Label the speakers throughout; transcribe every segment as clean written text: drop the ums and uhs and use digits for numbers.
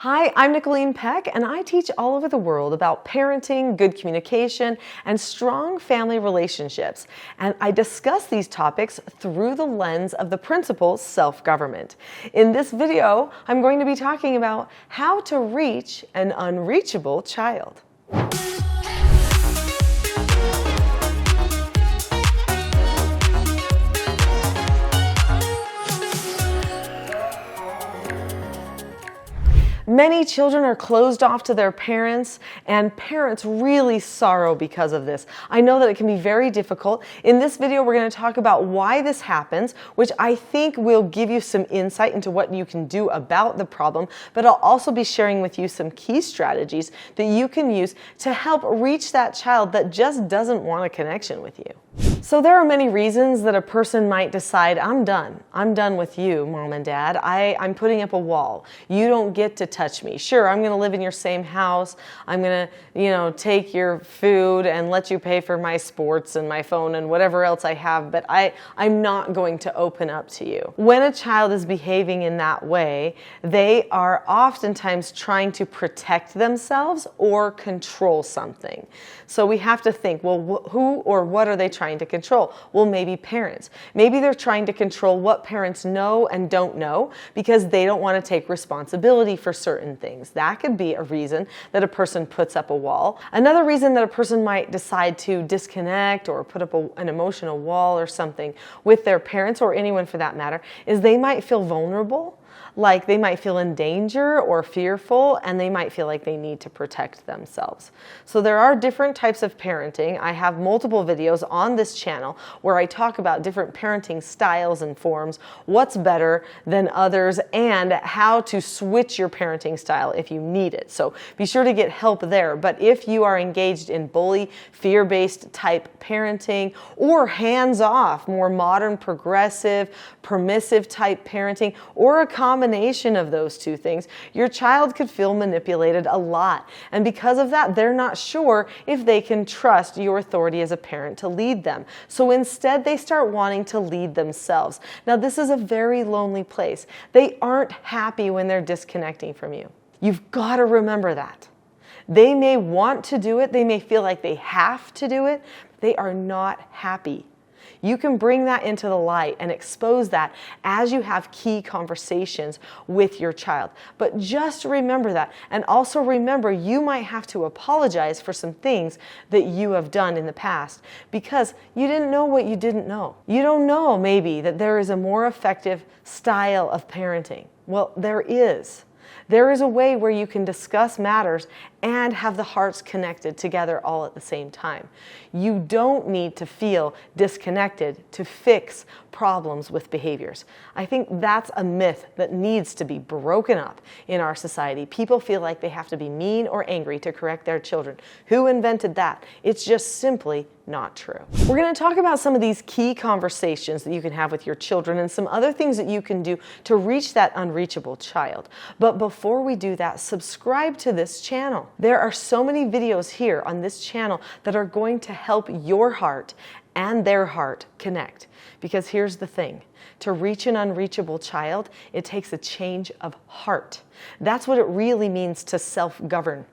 Speaker 1: Hi, I'm Nicholeen Peck, and I teach all over the world about parenting, good communication, and strong family relationships. And I discuss these topics through the lens of the principle self-government. In this video, I'm going to be talking about how to reach an unreachable child. Many children are closed off to their parents, and parents really sorrow because of this. I know that it can be very difficult. In this video, we're going to talk about why this happens, which I think will give you some insight into what you can do about the problem, but I'll also be sharing with you some key strategies that you can use to help reach that child that just doesn't want a connection with you. So there are many reasons that a person might decide, I'm done with you, mom and dad. I'm putting up a wall. You don't get to touch me. Sure, I'm going to live in your same house. I'm going to, take your food and let you pay for my sports and my phone and whatever else I have, but I'm not going to open up to you. When a child is behaving in that way, they are oftentimes trying to protect themselves or control something. So we have to think, well, who or what are they trying to control? Well, maybe parents. Maybe they're trying to control what parents know and don't know because they don't want to take responsibility for certain things. That could be a reason that a person puts up a wall. Another reason that a person might decide to disconnect or put up an emotional wall or something with their parents or anyone for that matter is they might feel vulnerable. Like they might feel in danger or fearful, and they might feel like they need to protect themselves. So there are different types of parenting. I have multiple videos on this channel where I talk about different parenting styles and forms, what's better than others, and how to switch your parenting style if you need it. So be sure to get help there. But if you are engaged in bully, fear-based type parenting, or hands-off, more modern, progressive, permissive type parenting, or a combination of those two things, your child could feel manipulated a lot. And because of that, they're not sure if they can trust your authority as a parent to lead them. So instead, they start wanting to lead themselves. Now, this is a very lonely place. They aren't happy when they're disconnecting from you. You've got to remember that. They may want to do it. They may feel like they have to do it. They are not happy. You can bring that into the light and expose that as you have key conversations with your child. But just remember that. And also remember, you might have to apologize for some things that you have done in the past because you didn't know what you didn't know. You don't know maybe that there is a more effective style of parenting. Well, there is. There is a way where you can discuss matters and have the hearts connected together all at the same time. You don't need to feel disconnected to fix problems with behaviors. I think that's a myth that needs to be broken up in our society. People feel like they have to be mean or angry to correct their children. Who invented that? It's just simply not true. We're going to talk about some of these key conversations that you can have with your children and some other things that you can do to reach that unreachable child. But before we do that, subscribe to this channel. There are so many videos here on this channel that are going to help your heart and their heart connect. Because here's the thing, to reach an unreachable child, it takes a change of heart. That's what it really means to self-govern,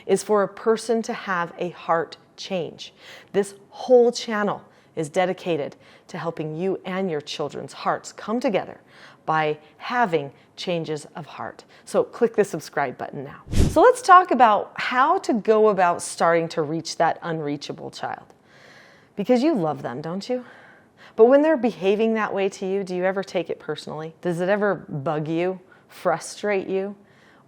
Speaker 1: is for a person to have a heart change. This whole channel is dedicated to helping you and your children's hearts come together by having changes of heart. So click the subscribe button now. So let's talk about how to go about starting to reach that unreachable child. Because you love them, don't you? But when they're behaving that way to you, do you ever take it personally? Does it ever bug you, frustrate you?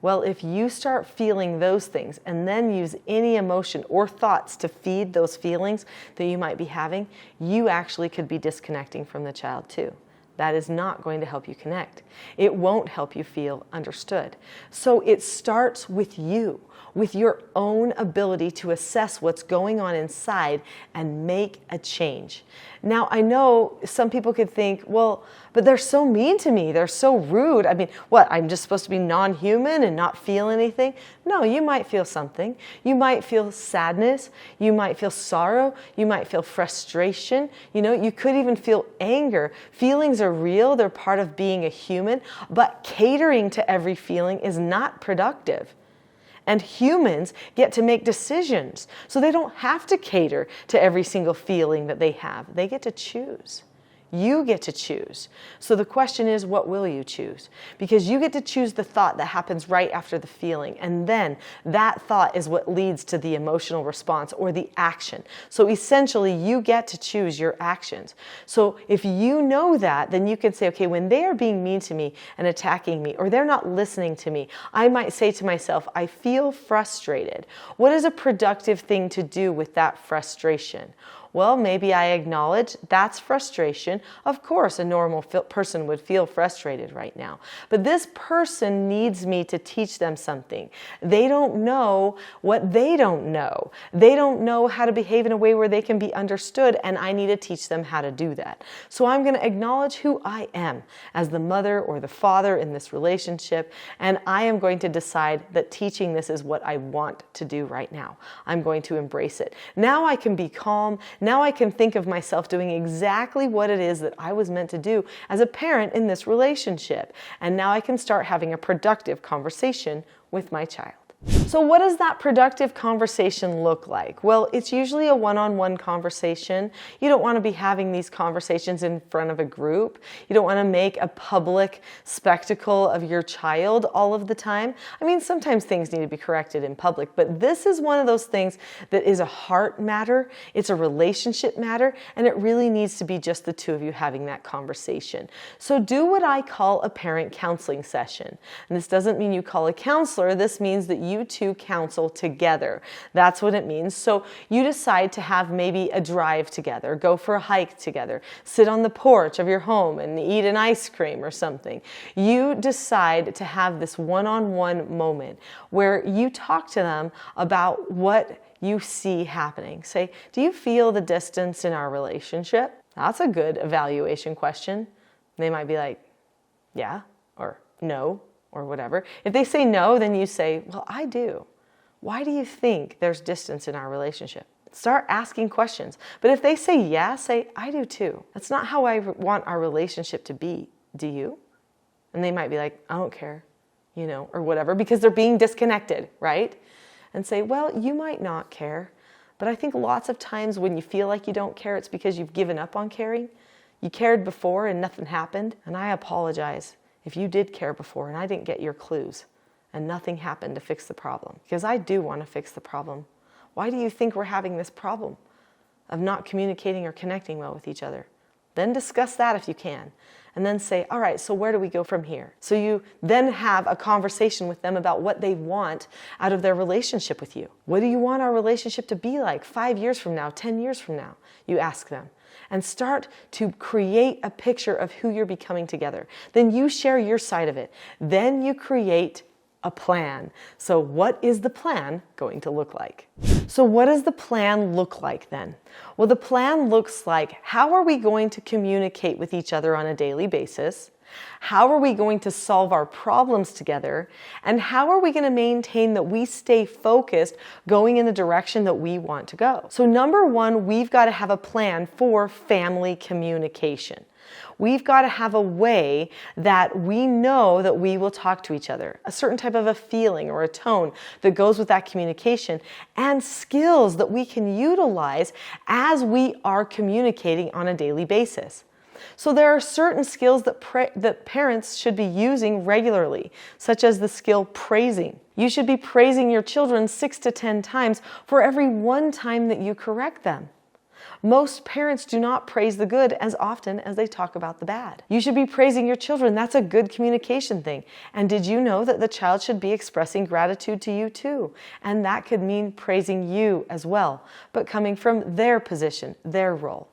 Speaker 1: Well, if you start feeling those things and then use any emotion or thoughts to feed those feelings that you might be having, you actually could be disconnecting from the child too. That is not going to help you connect. It won't help you feel understood. So it starts with you, with your own ability to assess what's going on inside and make a change. Now, I know some people could think, well, but they're so mean to me. They're so rude. I mean, what? I'm just supposed to be non-human and not feel anything? No, you might feel something. You might feel sadness. You might feel sorrow. You might feel frustration. You could even feel anger. Feelings are real. They're part of being a human, but catering to every feeling is not productive. And humans get to make decisions. So they don't have to cater to every single feeling that they have. They get to choose. You get to choose. So the question is, what will you choose? Because you get to choose the thought that happens right after the feeling. And then that thought is what leads to the emotional response or the action. So essentially, you get to choose your actions. So if you know that, then you can say, okay, when they are being mean to me and attacking me, or they're not listening to me, I might say to myself, I feel frustrated. What is a productive thing to do with that frustration? Well, maybe I acknowledge that's frustration. Of course, a normal person would feel frustrated right now. But this person needs me to teach them something. They don't know what they don't know. They don't know how to behave in a way where they can be understood, and I need to teach them how to do that. So I'm going to acknowledge who I am as the mother or the father in this relationship, and I am going to decide that teaching this is what I want to do right now. I'm going to embrace it. Now I can be calm. Now I can think of myself doing exactly what it is that I was meant to do as a parent in this relationship. And now I can start having a productive conversation with my child. So what does that productive conversation look like? Well, it's usually a one-on-one conversation. You don't want to be having these conversations in front of a group. You don't want to make a public spectacle of your child all of the time. I mean, sometimes things need to be corrected in public, but this is one of those things that is a heart matter. It's a relationship matter, and it really needs to be just the two of you having that conversation. So do what I call a parent counseling session. And this doesn't mean you call a counselor. This means that you two counsel together. That's what it means. So you decide to have maybe a drive together, go for a hike together, sit on the porch of your home and eat an ice cream or something. You decide to have this one-on-one moment where you talk to them about what you see happening. Say, do you feel the distance in our relationship? That's a good evaluation question. They might be like, yeah, or no, or whatever. If they say no, then you say, well, I do. Why do you think there's distance in our relationship? Start asking questions. But if they say yeah, say, I do too. That's not how I want our relationship to be. Do you? And they might be like, I don't care, or whatever, because they're being disconnected, right? And say, well, you might not care, but I think lots of times when you feel like you don't care, it's because you've given up on caring. You cared before and nothing happened, and I apologize if you did care before and I didn't get your clues and nothing happened to fix the problem, because I do want to fix the problem. Why do you think we're having this problem of not communicating or connecting well with each other? Then discuss that if you can. And then say, all right, so where do we go from here? So you then have a conversation with them about what they want out of their relationship with you. What do you want our relationship to be like 5 years from now, 10 years from now? You ask them. And start to create a picture of who you're becoming together. Then you share your side of it. Then you create a plan. So what is the plan going to look like? So what does the plan look like then? Well, the plan looks like, how are we going to communicate with each other on a daily basis? How are we going to solve our problems together? And how are we going to maintain that we stay focused going in the direction that we want to go? So number one, we've got to have a plan for family communication. We've got to have a way that we know that we will talk to each other, a certain type of a feeling or a tone that goes with that communication, and skills that we can utilize as we are communicating on a daily basis. So there are certain skills that parents should be using regularly, such as the skill praising. You should be praising your children 6 to 10 times for every one time that you correct them. Most parents do not praise the good as often as they talk about the bad. You should be praising your children. That's a good communication thing. And did you know that the child should be expressing gratitude to you too? And that could mean praising you as well, but coming from their position, their role.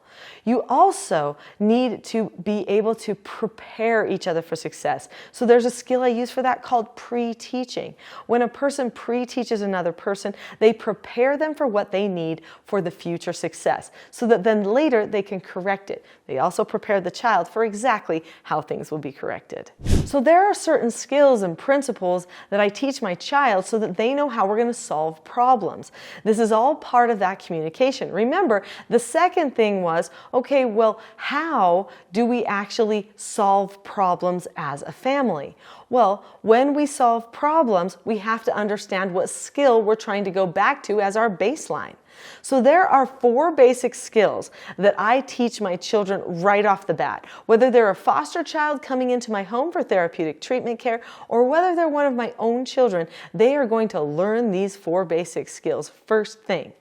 Speaker 1: You also need to be able to prepare each other for success. So there's a skill I use for that called pre-teaching. When a person pre-teaches another person, they prepare them for what they need for the future success, so that then later they can correct it. They also prepare the child for exactly how things will be corrected. So there are certain skills and principles that I teach my child so that they know how we're going to solve problems. This is all part of that communication. Remember, the second thing was, okay, well, how do we actually solve problems as a family? Well, when we solve problems, we have to understand what skill we're trying to go back to as our baseline. So there are 4 basic skills that I teach my children right off the bat. Whether they're a foster child coming into my home for therapeutic treatment care, or whether they're one of my own children, they are going to learn these 4 basic skills first thing.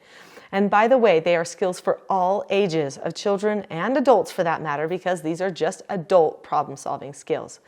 Speaker 1: And by the way, they are skills for all ages of children and adults for that matter, because these are just adult problem-solving skills.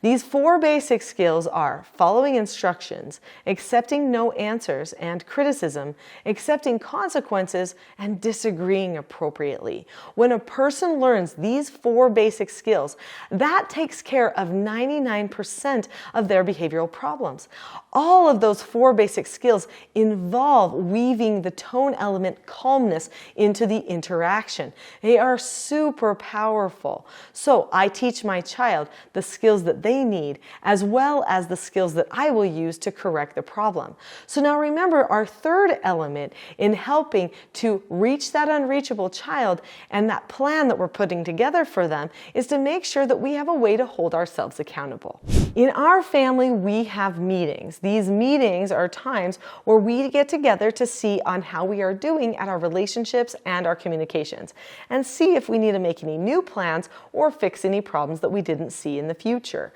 Speaker 1: These 4 basic skills are following instructions, accepting no answers and criticism, accepting consequences, and disagreeing appropriately. When a person learns these 4 basic skills, that takes care of 99% of their behavioral problems. All of those 4 basic skills involve weaving the tone element calmness into the interaction. They are super powerful. So I teach my child the skills that they need, as well as the skills that I will use to correct the problem. So now remember, our third element in helping to reach that unreachable child and that plan that we're putting together for them is to make sure that we have a way to hold ourselves accountable. In our family, we have meetings. These meetings are times where we get together to see on how we are doing at our relationships and our communications, and see if we need to make any new plans or fix any problems that we didn't see in the future.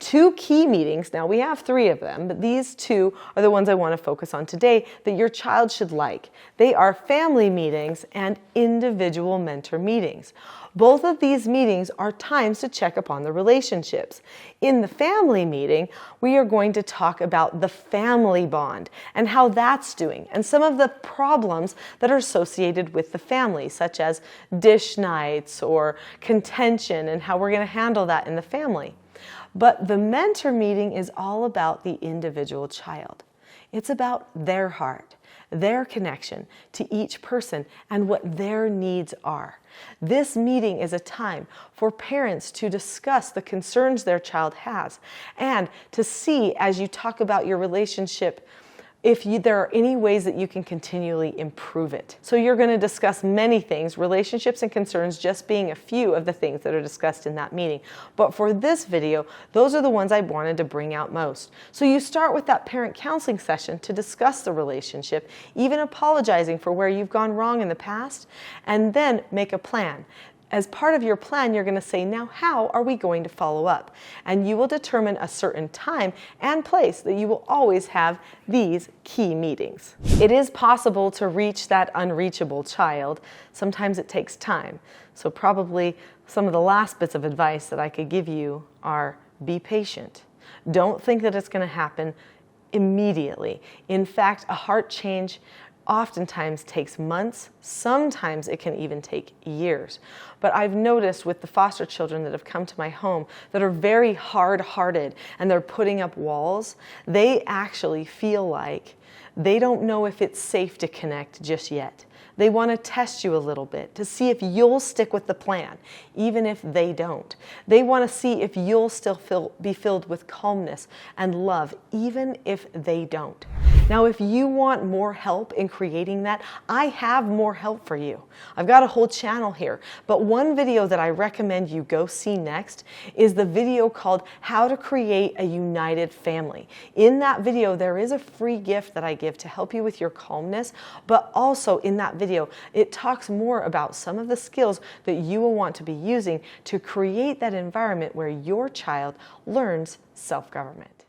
Speaker 1: 2 key meetings, now we have 3 of them, but these 2 are the ones I want to focus on today that your child should like. They are family meetings and individual mentor meetings. Both of these meetings are times to check upon the relationships. In the family meeting, we are going to talk about the family bond and how that's doing, and some of the problems that are associated with the family, such as dish nights or contention, and how we're going to handle that in the family. But the mentor meeting is all about the individual child. It's about their heart, their connection to each person, and what their needs are. This meeting is a time for parents to discuss the concerns their child has, and to see, as you talk about your relationship, if there are any ways that you can continually improve it. So you're going to discuss many things, relationships and concerns just being a few of the things that are discussed in that meeting. But for this video, those are the ones I wanted to bring out most. So you start with that parent counseling session to discuss the relationship, even apologizing for where you've gone wrong in the past, and then make a plan. As part of your plan, you're going to say, now how are we going to follow up? And you will determine a certain time and place that you will always have these key meetings. It is possible to reach that unreachable child. Sometimes it takes time. So probably some of the last bits of advice that I could give you are be patient. Don't think that it's going to happen immediately. In fact, a heart change oftentimes takes months, sometimes it can even take years. But I've noticed with the foster children that have come to my home that are very hard-hearted and they're putting up walls, they actually feel like they don't know if it's safe to connect just yet. They want to test you a little bit to see if you'll stick with the plan, even if they don't. They want to see if you'll still be filled with calmness and love, even if they don't. Now, if you want more help in creating that, I have more help for you. I've got a whole channel here, but one video that I recommend you go see next is the video called How to Create a United Family. In that video, there is a free gift that I give to help you with your calmness, but also in that video, it talks more about some of the skills that you will want to be using to create that environment where your child learns self-government.